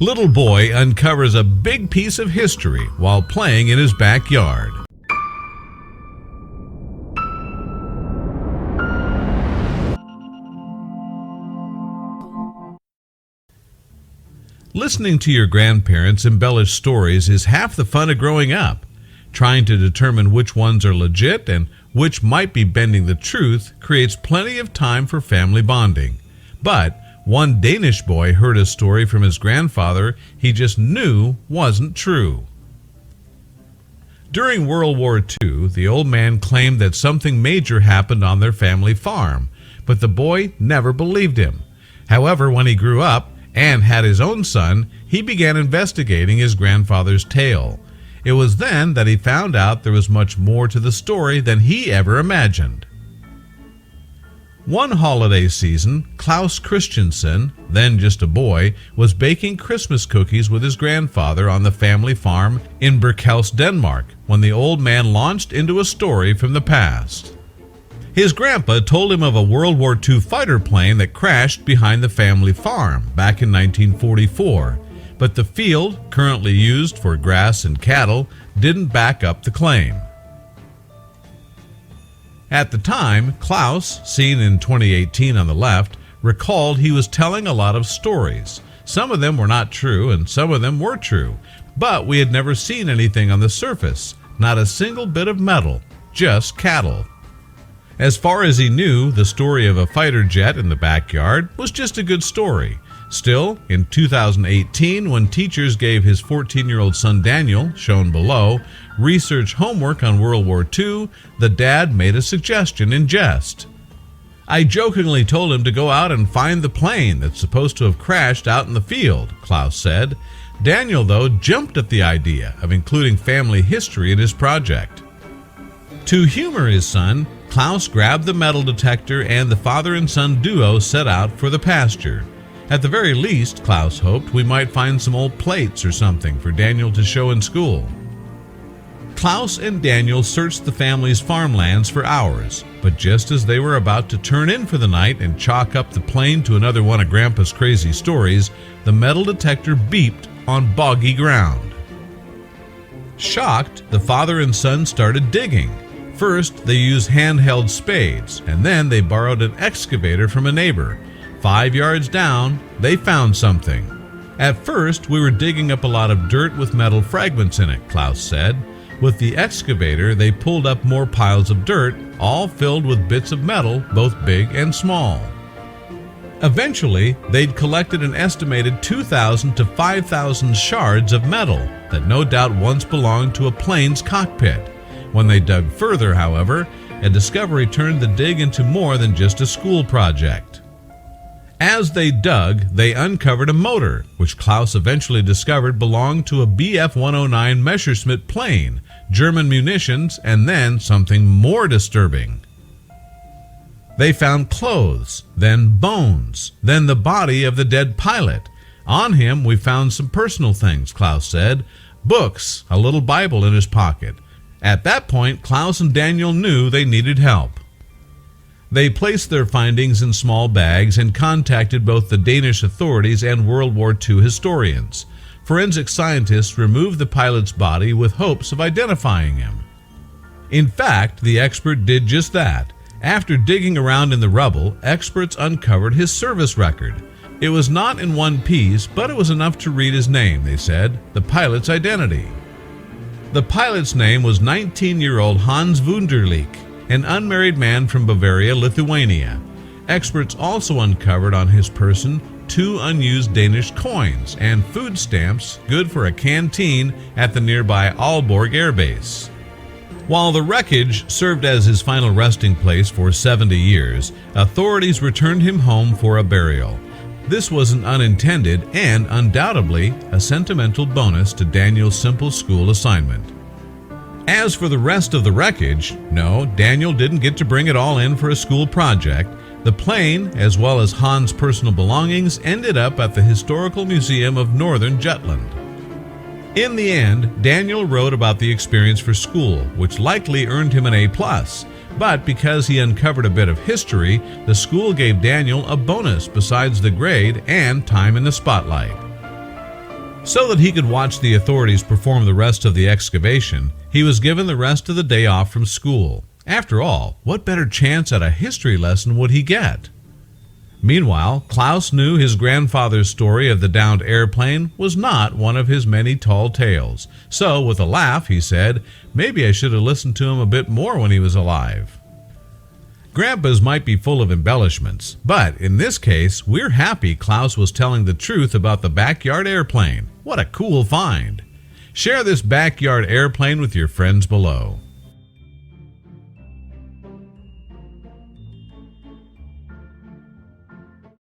Little boy uncovers a big piece of history while playing in his backyard. Listening to your grandparents embellish stories is half the fun of growing up. Trying to determine which ones are legit and which might be bending the truth creates plenty of time for family bonding. But one Danish boy heard a story from his grandfather he just knew wasn't true. During World War II, the old man claimed that something major happened on their family farm, but the boy never believed him. However, when he grew up and had his own son, he began investigating his grandfather's tale. It was then that he found out there was much more to the story than he ever imagined. One holiday season, Klaus Christensen, then just a boy, was baking Christmas cookies with his grandfather on the family farm in Birkhouse, Denmark, when the old man launched into a story from the past. His grandpa told him of a World War II fighter plane that crashed behind the family farm back in 1944. But the field, currently used for grass and cattle, didn't back up the claim. At the time, Klaus, seen in 2018 on the left, recalled he was telling a lot of stories. Some of them were not true and some of them were true, but we had never seen anything on the surface, not a single bit of metal, just cattle. As far as he knew, the story of a fighter jet in the backyard was just a good story. Still, in 2018, when teachers gave his 14-year-old son Daniel, shown below, research homework on World War II, the dad made a suggestion in jest. "I jokingly told him to go out and find the plane that's supposed to have crashed out in the field," Klaus said. Daniel, though, jumped at the idea of including family history in his project. To humor his son, Klaus grabbed the metal detector and the father and son duo set out for the pasture. At the very least, Klaus hoped we might find some old plates or something for Daniel to show in school. Klaus and Daniel searched the family's farmlands for hours, but just as they were about to turn in for the night and chalk up the plane to another one of Grandpa's crazy stories, the metal detector beeped on boggy ground. Shocked, the father and son started digging. First, they used handheld spades, and then they borrowed an excavator from a neighbor. 5 yards down, they found something. "At first, we were digging up a lot of dirt with metal fragments in it," Klaus said. With the excavator, they pulled up more piles of dirt, all filled with bits of metal, both big and small. Eventually, they'd collected an estimated 2,000 to 5,000 shards of metal that no doubt once belonged to a plane's cockpit. When they dug further, however, a discovery turned the dig into more than just a school project. As they dug, they uncovered a motor, which Klaus eventually discovered belonged to a Bf-109 Messerschmitt plane, German munitions, and then something more disturbing. They found clothes, then bones, then the body of the dead pilot. On him, we found some personal things, Klaus said. Books, a little Bible in his pocket. At that point, Klaus and Daniel knew they needed help. They placed their findings in small bags and contacted both the Danish authorities and World War II historians. Forensic scientists removed the pilot's body with hopes of identifying him. In fact, the expert did just that. After digging around in the rubble, experts uncovered his service record. It was not in one piece, but it was enough to read his name, they said, the pilot's identity. The pilot's name was 19-year-old Hans Wunderlich, an unmarried man from Bavaria, Lithuania. Experts also uncovered on his person 2 unused Danish coins and food stamps good for a canteen at the nearby Aalborg Air Base. While the wreckage served as his final resting place for 70 years, authorities returned him home for a burial. This was an unintended and undoubtedly a sentimental bonus to Daniel's simple school assignment. As for the rest of the wreckage, no, Daniel didn't get to bring it all in for a school project. The plane, as well as Hans' personal belongings, ended up at the Historical Museum of Northern Jutland. In the end, Daniel wrote about the experience for school, which likely earned him an A+, but because he uncovered a bit of history, the school gave Daniel a bonus besides the grade and time in the spotlight. So that he could watch the authorities perform the rest of the excavation, he was given the rest of the day off from school. After all, what better chance at a history lesson would he get? Meanwhile, Klaus knew his grandfather's story of the downed airplane was not one of his many tall tales. So, with a laugh, he said, maybe I should have listened to him a bit more when he was alive. Grandpas might be full of embellishments, but in this case, we're happy Klaus was telling the truth about the backyard airplane. What a cool find! Share this backyard airplane with your friends below.